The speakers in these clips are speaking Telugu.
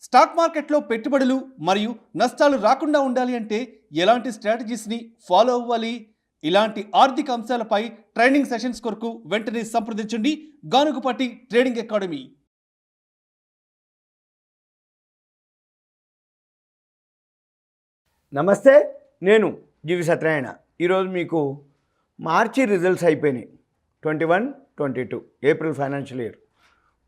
స్టాక్ మార్కెట్లో పెట్టుబడులు మరియు నష్టాలు రాకుండా ఉండాలి అంటే ఎలాంటి స్ట్రాటజీస్ని ఫాలో అవ్వాలి? ఇలాంటి ఆర్థిక అంశాలపై ట్రైనింగ్ సెషన్స్ కొరకు వెంటనే సంప్రదించండి గానుగుపాటి ట్రేడింగ్ అకాడమీ. నమస్తే, నేను జీవి సత్యనారాయణ. ఈరోజు మీకు మార్చి రిజల్ట్స్ అయిపోయినాయి. 21-22 April financial year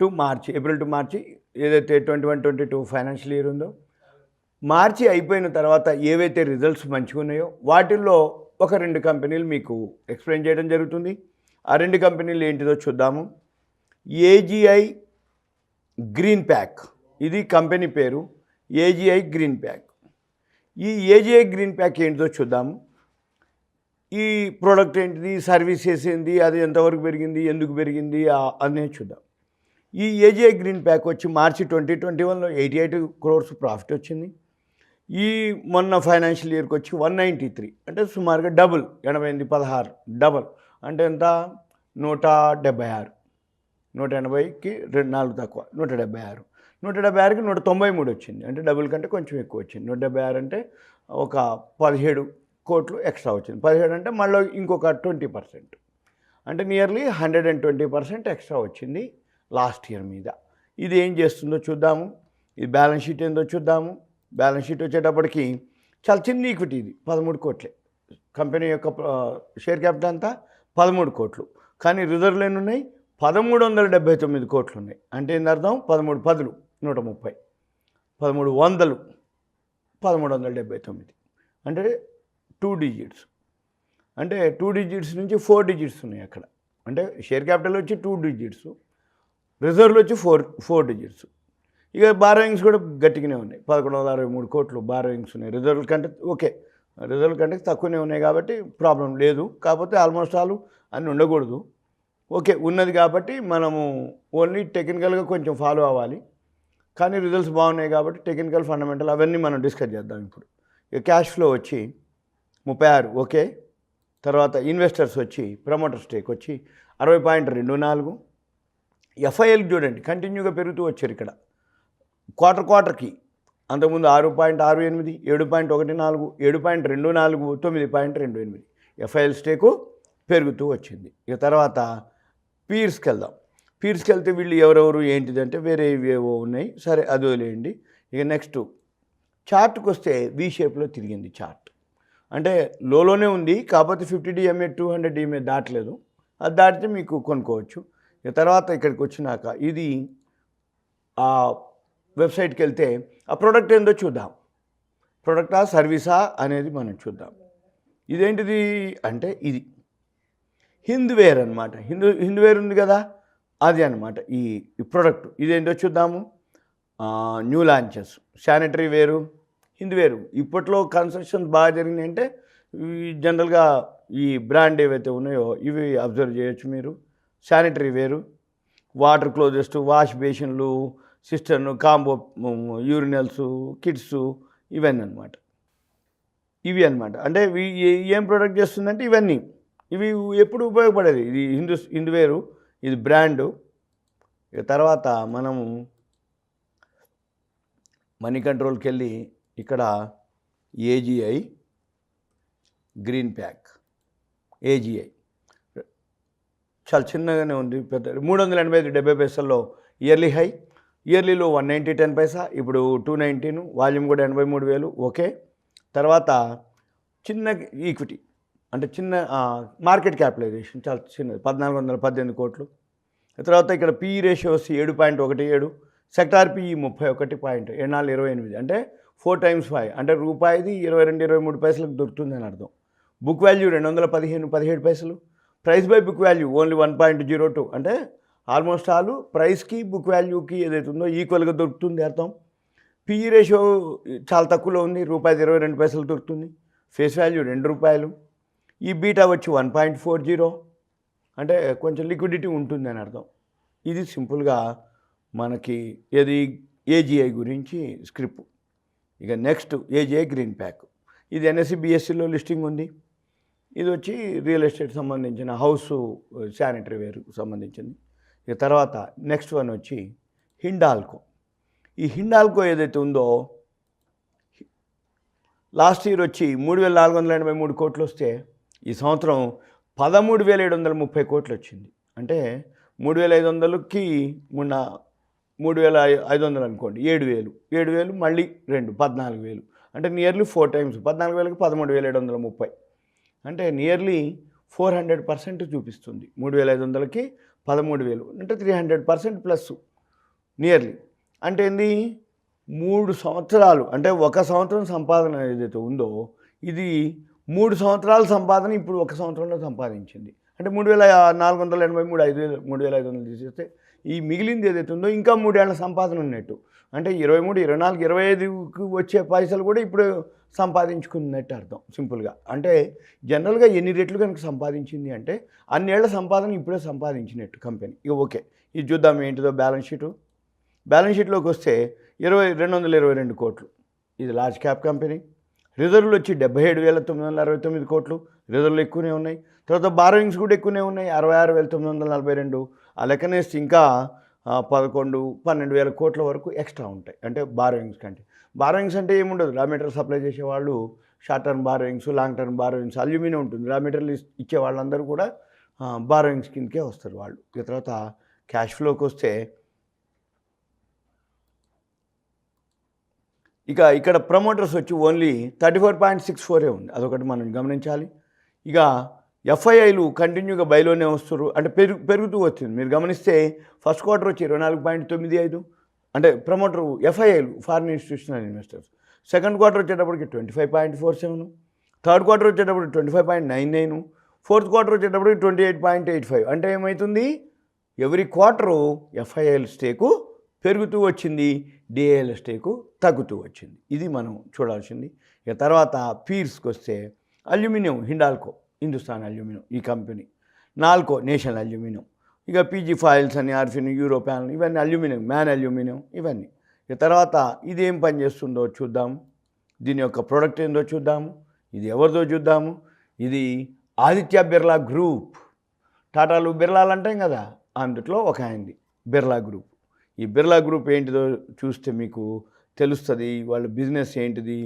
to March, April to మార్చి ఏదైతే 21-22 ఫైనాన్షియల్ ఇయర్ ఉందో, మార్చి అయిపోయిన తర్వాత ఏవైతే రిజల్ట్స్ మంచిగా ఉన్నాయో వాటిల్లో ఒక 2 కంపెనీలు మీకు ఎక్స్ప్లెయిన్ చేయడం జరుగుతుంది. ఆ 2 కంపెనీలు ఏంటిదో చూద్దాము. ఏజీఐ గ్రీన్ ప్యాక్, ఇది కంపెనీ పేరు. AGI green pack. ఈ ఏజీఐ గ్రీన్ ప్యాక్ ఏంటిదో చూద్దాము. ఈ ప్రోడక్ట్ ఏంటిది, సర్వీసెస్ ఏంటి, అది ఎంతవరకు పెరిగింది, ఎందుకు పెరిగింది అనేది చూద్దాం. ఈ ఏజీఐ గ్రీన్ ప్యాక్ వచ్చి మార్చి 2021లో 88 crores ప్రాఫిట్ వచ్చింది. ఈ మొన్న ఫైనాన్షియల్ ఇయర్కి వచ్చి 193, అంటే సుమారుగా డబుల్, 88 16 డబుల్ అంటే ఎంత, 176. 180కి 4 తక్కువ, 176. 176కి 193 వచ్చింది, అంటే డబుల్ కంటే కొంచెం ఎక్కువ వచ్చింది. 176 అంటే ఒక 17 కోట్లు ఎక్స్ట్రా వచ్చింది. 17 అంటే మళ్ళీ ఇంకొక 20%, అంటే నియర్లీ 120% ఎక్స్ట్రా వచ్చింది లాస్ట్ ఇయర్ మీద. ఇది ఏం చేస్తుందో చూద్దాము. ఇది బ్యాలెన్స్ షీట్ ఏందో చూద్దాము. బ్యాలెన్స్ షీట్ వచ్చేటప్పటికి చాలా చిన్న ఈక్విటీ, ఇది 13 కోట్లే. కంపెనీ యొక్క షేర్ క్యాపిటల్ అంతా 13 కోట్లు, కానీ రిజర్వ్లు ఎన్ని ఉన్నాయి, 1379 కోట్లు ఉన్నాయి. అంటే ఏంది అర్థం, 13 10 130, 1300 1379, అంటే 2 digits. అంటే 2 digits నుంచి 4 digits ఉన్నాయి అక్కడ. అంటే షేర్ క్యాపిటల్ వచ్చి 2 digits, రిజర్వ్లు వచ్చి 4 digits. ఇక బారోయింగ్స్ కూడా గట్టిగానే ఉన్నాయి, 1163 కోట్లు బారోయింగ్స్ ఉన్నాయి. రిజర్వ్ కంటే ఓకే, రిజర్వ్ కంటే తక్కువనే ఉన్నాయి కాబట్టి ప్రాబ్లం లేదు. కాకపోతే ఆల్మోస్ట్ ఆల్ అన్నీ ఉండకూడదు. ఓకే, ఉన్నది కాబట్టి మనము ఓన్లీ టెక్నికల్గా కొంచెం ఫాలో అవ్వాలి. కానీ రిజల్ట్స్ బాగున్నాయి కాబట్టి టెక్నికల్ ఫండమెంటల్ అవన్నీ మనం డిస్కస్ చేద్దాం ఇప్పుడు. ఇక క్యాష్ ఫ్లో వచ్చి 36, ఓకే. తర్వాత ఇన్వెస్టర్స్ వచ్చి ప్రమోటర్ స్టేక్ వచ్చి 60.24. ఎఫ్ఐఎల్ చూడండి, కంటిన్యూగా పెరుగుతూ వచ్చారు ఇక్కడ క్వార్టర్కి. అంతకుముందు 6.68, 7.14, 7.24, 9.28 ఎఫ్ఐఎల్ స్టేకు పెరుగుతూ వచ్చింది. ఇక తర్వాత పీర్స్కి వెళ్దాం. పీర్స్కి వెళ్తే వీళ్ళు ఎవరెవరు ఏంటిదంటే వేరే ఏవో ఉన్నాయి, సరే అది వదిలేయండి. ఇక నెక్స్ట్ చార్ట్కి వస్తే వి షేప్లో తిరిగింది చార్ట్. అంటే లోనే ఉంది, కాకపోతే 50 DMA 200 DMA దాటలేదు. అది దాటితే మీకు కొనుక్కోవచ్చు. ఇక తర్వాత ఇక్కడికి వచ్చినాక ఇది ఆ వెబ్సైట్కి వెళ్తే ఆ ప్రోడక్ట్ ఏందో చూద్దాం. ప్రోడక్టా సర్వీసా అనేది మనం చూద్దాం. ఇదేంటిది అంటే ఇది హిందూవేర్ అనమాట. హిందూవేర్ ఉంది కదా, అది అనమాట ఈ ప్రోడక్ట్. ఇదేంటో చూద్దాము. న్యూ లాంచెస్, శానిటరీ వేరు, హిందూవేరు. ఇప్పట్లో కన్స్ట్రక్షన్స్ బాగా జరిగినాయి అంటే జనరల్గా ఈ బ్రాండ్ ఏవైతే ఉన్నాయో ఇవి అబ్జర్వ్ చేయొచ్చు మీరు. Sanitary ware, water closets, wash బేసిన్లు, సిస్టర్ను, కాంబో యూరినల్స్, కిట్స్, ఇవన్నీ అనమాట. ఇవి అనమాట. అంటే ఏం ప్రోడక్ట్ చేస్తుందంటే ఇవన్నీ, ఇవి ఎప్పుడు ఉపయోగపడేది. ఇది హిందూవేరు, ఇది బ్రాండు. ఇక తర్వాత మనము మనీ కంట్రోల్కి వెళ్ళి ఇక్కడ ఏజీఐ గ్రీన్ ప్యాక్, ఏజీఐ చాలా చిన్నగానే ఉంది. పెద్ద 385.70 పైసల్లో ఇయర్లీ హై, ఇయర్లీలో 190.10 పైసా, ఇప్పుడు 219, వాల్యూమ్ కూడా 83,000, ఓకే. తర్వాత చిన్న ఈక్విటీ, అంటే చిన్న మార్కెట్ క్యాపిటలైజేషన్ చాలా చిన్నది, 1418 కోట్లు. తర్వాత ఇక్కడ పిఈ రేషియోస్ 7.17, సెక్టార్ పిఈ 31.28, అంటే 4 times 5, అంటే రూపాయిది 22-23 పైసలకు దొరుకుతుంది అని అర్థం. బుక్ వాల్యూ 215.17 పైసలు. Price by book value only 1.02, అంటే ఆల్మోస్ట్ ఆల్ ప్రైస్కి బుక్ వాల్యూకి ఏదైతే ఉందో ఈక్వల్గా దొరుకుతుంది అర్థం. పిఈ రేషియో చాలా తక్కువలో ఉంది, ₹22 దొరుకుతుంది. Face value ₹2. ఈ బీటా వచ్చి 1.40, అంటే కొంచెం లిక్విడిటీ ఉంటుంది అని అర్థం. ఇది సింపుల్గా మనకి ఏది ఏజీఐ గురించి స్క్రిప్ట్. ఇక నెక్స్ట్ ఏజీఐ గ్రీన్ ప్యాక్, ఇది ఎన్ఎస్సి బిఎస్సిలో లిస్టింగ్ ఉంది. ఇది వచ్చి రియల్ ఎస్టేట్ సంబంధించిన హౌస్ శానిటరీ వేర్ సంబంధించింది. ఇక తర్వాత నెక్స్ట్ వన్ వచ్చి హిండాల్కో. ఈ హిండాల్కో ఏదైతే ఉందో లాస్ట్ ఇయర్ వచ్చి 3,483 కోట్లు వస్తే ఈ సంవత్సరం 13,730 కోట్లు వచ్చింది. అంటే 3,500కి మొన్న 3,500 అనుకోండి, 7,000 మళ్ళీ 14,000 అంటే నియర్లీ 4 టైమ్స్. 14,000కి 13,730 అంటే నియర్లీ 400% చూపిస్తుంది. 3,500కి 13,000 అంటే 300% ప్లస్ నియర్లీ. అంటే ఏంది, 3 సంవత్సరాలు అంటే 1 సంవత్సరం సంపాదన ఏదైతే ఉందో ఇది 3 సంవత్సరాల సంపాదన ఇప్పుడు 1 సంవత్సరంలో సంపాదించింది. అంటే 3,483 3,500 తీసేస్తే ఈ మిగిలింది ఏదైతే ఉందో ఇంకా 3 ఏళ్ల సంపాదన ఉన్నట్టు. అంటే 23, 24, 25కి వచ్చే పైసలు కూడా ఇప్పుడు సంపాదించుకున్నట్టు అర్థం సింపుల్గా. అంటే జనరల్గా ఎన్ని రెట్లు కనుక సంపాదించింది అంటే అన్నేళ్ల సంపాదన ఇప్పుడే సంపాదించినట్టు కంపెనీ. ఇక ఓకే, ఇది చూద్దాం ఏంటిదో బ్యాలెన్స్ షీటు. బ్యాలెన్స్ షీట్లోకి వస్తే 222 కోట్లు, ఇది లార్జ్ క్యాప్ కంపెనీ. రిజర్వ్లు వచ్చి 77,969 కోట్లు, రిజర్వ్లు ఎక్కువనే ఉన్నాయి. తర్వాత బారోయింగ్స్ కూడా ఎక్కువనే ఉన్నాయి, 66,942. ఆ లెక్కనేస్తే ఇంకా 11-12 కోట్ల వరకు ఎక్స్ట్రా ఉంటాయి. అంటే బారోయింగ్స్ కంటే. బారోయింగ్స్ అంటే ఏముండదు, రా మెటీరియల్ సప్లై చేసేవాళ్ళు short term borrowings, long term borrowings, aluminium ఉంటుంది. రా మెటీరియల్ ఇచ్చే వాళ్ళందరూ కూడా బారోయింగ్స్ కిందకే వస్తారు వాళ్ళు. ఇక తర్వాత క్యాష్ ఫ్లోకి వస్తే ఇక ఇక్కడ ప్రమోటర్స్ వచ్చి ఓన్లీ 34.64 ఉంది, అదొకటి మనం గమనించాలి. ఇక ఎఫ్ఐఐలు కంటిన్యూగా బయలోనే వస్తారు, అంటే పెరుగుతూ వచ్చింది. మీరు గమనిస్తే ఫస్ట్ క్వార్టర్ వచ్చి 24.95 అంటే ప్రమోటర్ ఎఫ్ఐఐలు, foreign institutional investors. Second quarter వచ్చేటప్పటికి 25.47, థర్డ్ క్వార్టర్ వచ్చేటప్పుడు 25.99, ఫోర్త్ క్వార్టర్ వచ్చేటప్పటికి 28.85. అంటే ఏమవుతుంది, ఎవ్రీ క్వార్టరు ఎఫ్ఐఐల స్టేకు పెరుగుతూ వచ్చింది, డిఐఎల్ స్టేకు తగ్గుతూ వచ్చింది. ఇది మనం చూడాల్సింది. ఇక తర్వాత పీర్స్కి వస్తే అల్యూమినియం హిండాల్కో, హిందుస్థాన్ అల్యూమినియం ఈ కంపెనీ, నాల్కో నేషనల్ అల్యూమినియం, ఇక పీజీ ఫాయిల్స్ అని, ఆర్ఫిన్, యూరోప్యాన్, ఇవన్నీ అల్యూమినియం, మ్యాన్ అల్యూమినియం ఇవన్నీ. ఇక తర్వాత ఇది ఏం పని చేస్తుందో చూద్దాము, దీని యొక్క ప్రోడక్ట్ ఏందో చూద్దాము, ఇది ఎవరిదో చూద్దాము. ఇది ఆదిత్య బిర్లా గ్రూప్, టాటాలు బిర్లాలు అంటాం కదా, అందుట్లో ఒక ఆయనది బిర్లా గ్రూప్. ఈ బిర్లా గ్రూప్ ఏంటిదో చూస్తే మీకు తెలుస్తుంది వాళ్ళ బిజినెస్ ఏంటిది.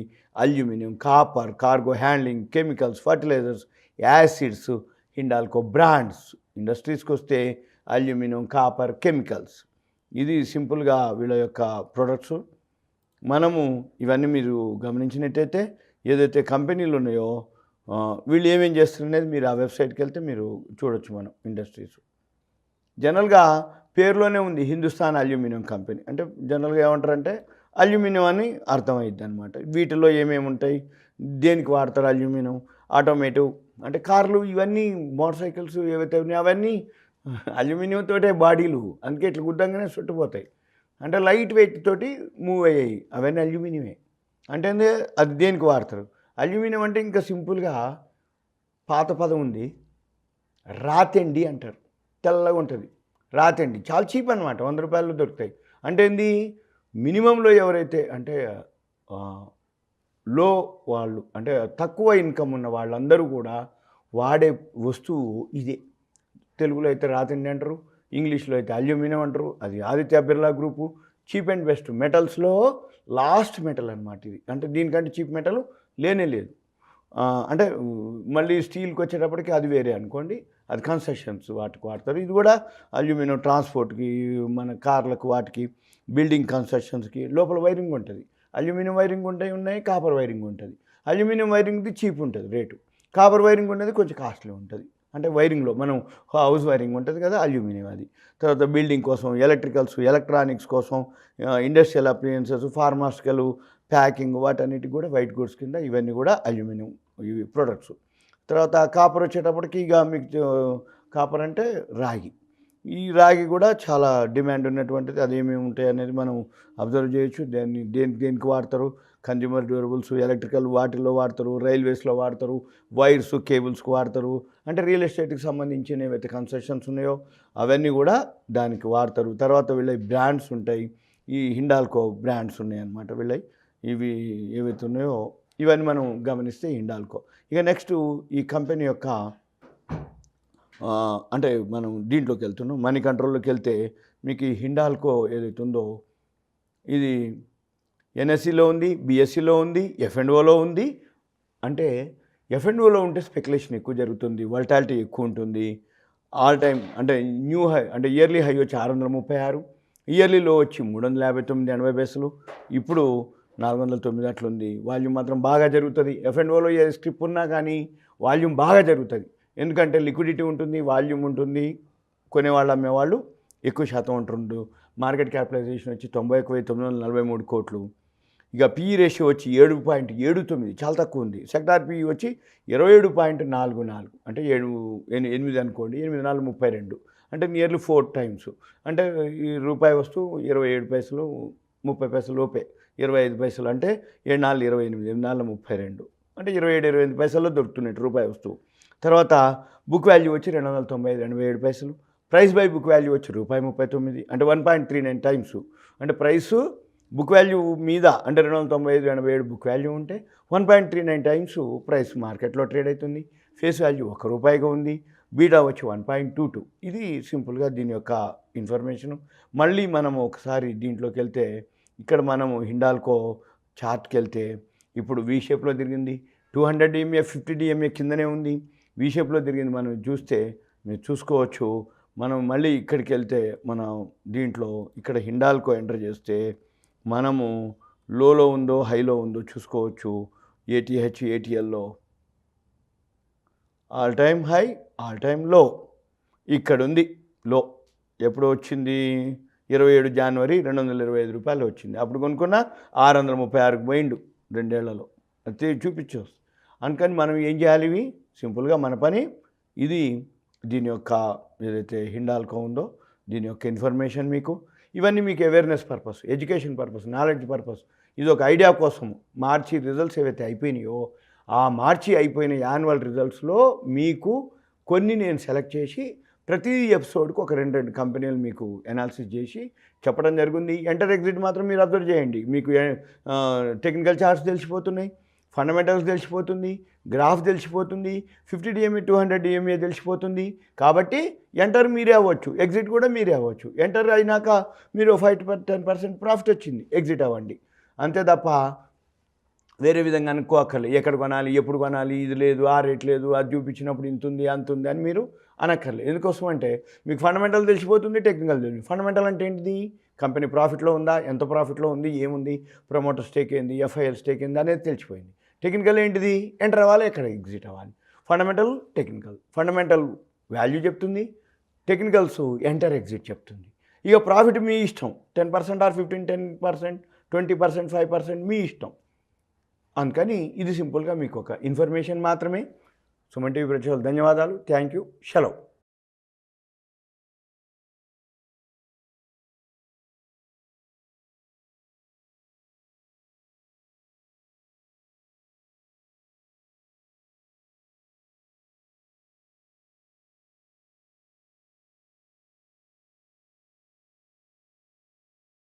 Aluminium, copper, cargo handling, chemicals, fertilisers, acids, Hindalco brands. ఇండస్ట్రీస్కి వస్తే అల్యూమినియం, కాపర్, కెమికల్స్. ఇది సింపుల్గా వీళ్ళ యొక్క ప్రొడక్ట్స్. మనము ఇవన్నీ మీరు గమనించినట్టయితే ఏదైతే కంపెనీలు ఉన్నాయో వీళ్ళు ఏమేం చేస్తున్నారనేది మీరు ఆ వెబ్సైట్కి వెళ్తే మీరు చూడొచ్చు. మనం ఇండస్ట్రీస్ జనరల్గా పేరులోనే ఉంది హిందుస్థాన్ అల్యూమినియం కంపెనీ. అంటే జనరల్గా ఏమంటారంటే అల్యూమినియం అని అర్థమైద్ది అనమాట. వీటిలో ఏమేమి ఉంటాయి, దేనికి వాడతారు అల్యూమినియం, ఆటోమేటివ్ అంటే కార్లు, ఇవన్నీ మోటార్ సైకిల్స్ ఏవైతే ఉన్నాయో అవన్నీ అల్యూమినియం తోటే బాడీలు, అందుకే ఇట్లా గుద్దంగానే చుట్టుపోతాయి. అంటే లైట్ వెయిట్ తోటి మూవ్ అయ్యాయి, అవన్నీ అల్యూమినియమే. అంటే అది దేనికి వాడతారు అల్యూమినియం అంటే ఇంకా సింపుల్గా పాత పదం ఉంది, రాతెండి అంటారు. తెల్లగా ఉంటుంది రాతెండి, చాలా చీప్ అనమాట, 100 రూపాయలు దొరుకుతాయి. అంటే ఏంది, మినిమంలో ఎవరైతే అంటే లో వాళ్ళు, అంటే తక్కువ ఇన్కమ్ ఉన్న వాళ్ళందరూ కూడా వాడే వస్తువు ఇదే. తెలుగులో అయితే రాతెండి అంటారు, ఇంగ్లీష్లో అయితే అల్యూమినియం అంటారు. అది Aditya Birla group cheap and best మెటల్స్లో లాస్ట్ మెటల్ అనమాట ఇది. అంటే దీనికంటే చీప్ మెటల్ లేనే లేదు. అంటే మళ్ళీ స్టీల్కి వచ్చేటప్పటికి అది వేరే అనుకోండి, అది కన్స్ట్రక్షన్స్ వాటికి వాడతారు. ఇది కూడా అల్యూమినియం ట్రాన్స్పోర్ట్కి, మన కార్లకు, వాటికి బిల్డింగ్ కన్స్ట్రక్షన్స్కి లోపల వైరింగ్ ఉంటుంది. అల్యూమినియం వైరింగ్ ఉన్నాయి, కాపర్ వైరింగ్ ఉంటుంది. అల్యూమినియం వైరింగ్ది చీప్ ఉంటుంది రేటు, కాపర్ వైరింగ్ ఉండేది కొంచెం కాస్ట్లీ ఉంటుంది. అంటే వైరింగ్లో మనం హౌస్ వైరింగ్ ఉంటుంది కదా అల్యూమినియం అది. తర్వాత బిల్డింగ్ కోసం, ఎలక్ట్రికల్స్, ఎలక్ట్రానిక్స్ కోసం, ఇండస్ట్రియల్ అప్లయన్సెస్, ఫార్మాస్టికల్, ప్యాకింగ్, వాటన్నిటికి కూడా వైట్ గూడ్స్ కింద ఇవన్నీ కూడా అల్యూమినియం ఇవి ప్రొడక్ట్స్. తర్వాత కాపర్ వచ్చేటప్పటికి ఇక మీకు కాపర్ అంటే రాగి. ఈ రాగి కూడా చాలా డిమాండ్ ఉన్నటువంటిది. అది ఏమేమి ఉంటాయి అనేది మనం అబ్జర్వ్ చేయొచ్చు. దేనికి వాడతారు, కన్జ్యూమర్ డ్యూరబుల్స్, ఎలక్ట్రికల్ వాటిల్లో వాడతారు, రైల్వేస్లో వాడతారు, వైర్స్, కేబుల్స్కి వాడతారు. అంటే రియల్ ఎస్టేట్కి సంబంధించిన ఏవైతే కన్స్ట్రక్షన్స్ ఉన్నాయో అవన్నీ కూడా దానికి వాడతారు. తర్వాత వీళ్ళ బ్రాండ్స్ ఉంటాయి, ఈ హిండాల్కో బ్రాండ్స్ ఉన్నాయి అన్నమాట వీళ్ళవి. ఇవి ఏవైతే ఉన్నాయో ఇవన్నీ మనం గమనిస్తే హిండాల్కో. ఇక నెక్స్ట్ ఈ కంపెనీ యొక్క అంటే మనం దీంట్లోకి వెళ్తున్నాం, మనీ కంట్రోల్లోకి వెళ్తే మీకు ఈ హిండాల్కో ఏదైతే ఉందో ఇది ఎన్ఎస్సిలో ఉంది, బిఎస్సిలో ఉంది, ఎఫ్ఎండ్ఓలో ఉంది. అంటే ఎఫ్ఎండ్ఓలో ఉంటే స్పెక్యులేషన్ ఎక్కువ జరుగుతుంది, వల్టాలిటీ ఎక్కువ ఉంటుంది. ఆల్ టైమ్ అంటే న్యూ హై అంటే ఇయర్లీ హై వచ్చి 636, ఇయర్లీ లో వచ్చి 359.80 పైసలు, ఇప్పుడు 409 అట్లుంది. వాల్యూమ్ మాత్రం బాగా జరుగుతుంది. ఎఫ్ఎండ్ఓలో ఏ స్క్రిప్ ఉన్నా కానీ వాల్యూమ్ బాగా జరుగుతుంది. ఎందుకంటే లిక్విడిటీ ఉంటుంది, వాల్యూమ్ ఉంటుంది, కొనేవాళ్ళు అమ్మేవాళ్ళు ఎక్కువ శాతం ఉంటుండ్రు. మార్కెట్ క్యాపిటలైజేషన్ వచ్చి 91,943 కోట్లు. ఇక పిఈ రేషియో వచ్చి 7.79, చాలా తక్కువ ఉంది. సెక్టార్ పిఈ వచ్చి 27.44, అంటే 8 అనుకోండి, 8 4 32, అంటే నియర్లీ 4 టైమ్స్. అంటే ఈ రూపాయి వస్తువు 27 పైసలు 30 పైసలు లోపే, 25 పైసలు అంటే 7 4 28, 8 4 32, అంటే 27-28 పైసల్లో దొరుకుతున్నట్టు రూపాయి వస్తువు. తర్వాత బుక్ వాల్యూ వచ్చి 295.87 పైసలు. ప్రైస్ బై బుక్ వాల్యూ వచ్చి ₹39, అంటే 1.39 టైమ్స్. అంటే ప్రైసు బుక్ వాల్యూ మీద అంటే 295.87 బుక్ వాల్యూ ఉంటే 1.39 టైమ్స్ ప్రైస్ మార్కెట్లో ట్రేడ్ అవుతుంది. ఫేస్ వాల్యూ ₹1 ఉంది. బీటా వచ్చి 1.22. ఇది సింపుల్గా దీని యొక్క ఇన్ఫర్మేషను. మళ్ళీ మనము ఒకసారి దీంట్లోకి వెళ్తే, ఇక్కడ మనము హిండాల్కో చార్ట్కి వెళ్తే ఇప్పుడు వీ షేప్లో తిరిగింది. 200 DMA 50 DMA కిందనే ఉంది, వీ షేప్లో తిరిగింది. మనం చూస్తే మీరు చూసుకోవచ్చు. మనం మళ్ళీ ఇక్కడికి వెళ్తే మనం దీంట్లో ఇక్కడ హిండాల్కో ఎంటర్ చేస్తే మనము లోలో ఉందో హైలో ఉందో చూసుకోవచ్చు. ఏటీహెచ్ ఏటీఎల్లో all time high, all time low ఇక్కడ ఉంది. లో ఎప్పుడు వచ్చింది? 27 జనవరి 225 రూపాయలు వచ్చింది. అప్పుడు కొనుక్కున్న 636కు పోయిండు 2 ఏళ్లలో. అది చూపించు. అందుకని మనం ఏం చేయాలి? ఇవి సింపుల్గా మన పని ఇది. దీని యొక్క ఏదైతే హిండాల్కో ఉందో దీని యొక్క ఇన్ఫర్మేషన్ మీకు, ఇవన్నీ మీకు awareness purpose, education purpose, knowledge purpose, ఇది ఒక ఐడియా కోసము. మార్చి రిజల్ట్స్ ఏవైతే అయిపోయినాయో ఆ మార్చి అయిపోయిన యాన్యువల్ రిజల్ట్స్లో మీకు కొన్ని నేను సెలెక్ట్ చేసి ప్రతి ఎపిసోడ్కి ఒక 2 కంపెనీలు మీకు అనాలిసిస్ చేసి చెప్పడం జరిగింది. ఎంటర్ ఎగ్జిట్ మాత్రం మీరు అబ్జర్వ్ చేయండి. మీకు టెక్నికల్ చార్ట్స్ తెలిసిపోతున్నాయి, ఫండమెంటల్స్ తెలిసిపోతుంది, గ్రాఫ్ తెలిసిపోతుంది, 50 DMA 200 DMA తెలిసిపోతుంది. కాబట్టి ఎంటర్ మీరే అవ్వచ్చు, ఎగ్జిట్ కూడా మీరే అవ్వచ్చు. ఎంటర్ అయినాక మీరు 5-10% ప్రాఫిట్ వచ్చింది, ఎగ్జిట్ అవ్వండి. అంతే తప్ప వేరే విధంగా అనుకోక్కర్లేదు. ఎక్కడ కొనాలి, ఎప్పుడు కొనాలి, ఇది లేదు, ఆ రేట్ లేదు, అది చూపించినప్పుడు ఇంత ఉంది అంత ఉంది అని మీరు అనక్కర్లేదు. ఎందుకోసం అంటే మీకు ఫండమెంటల్ తెలిసిపోతుంది, టెక్నికల్ తెలిసి. ఫండమెంటల్ అంటే ఏంటిది? కంపెనీ ప్రాఫిట్లో ఉందా, ఎంత ప్రాఫిట్లో ఉంది, ఏముంది, ప్రమోటర్ స్టేక్ ఏంది, ఎఫ్ఐఎల్ స్టేక్ ఏంది అనేది తెలిసిపోయింది. టెక్నికల్ ఏంటిది? ఎంటర్ అవ్వాలి, ఎక్కడ ఎగ్జిట్ అవ్వాలి. Fundamental, technical. ఫండమెంటల్ వాల్యూ చెప్తుంది, టెక్నికల్స్ ఎంటర్ ఎగ్జిట్ చెప్తుంది. ఇక ప్రాఫిట్ మీ ఇష్టం, 10% ఆర్ 15, 10%, 20%, 5% మీ ఇష్టం. అందుకని ఇది సింపుల్గా మీకు ఒక ఇన్ఫర్మేషన్ మాత్రమే. సుమన్ టీవీ ప్రేక్షకులకు ధన్యవాదాలు. Thank you. సెలవు.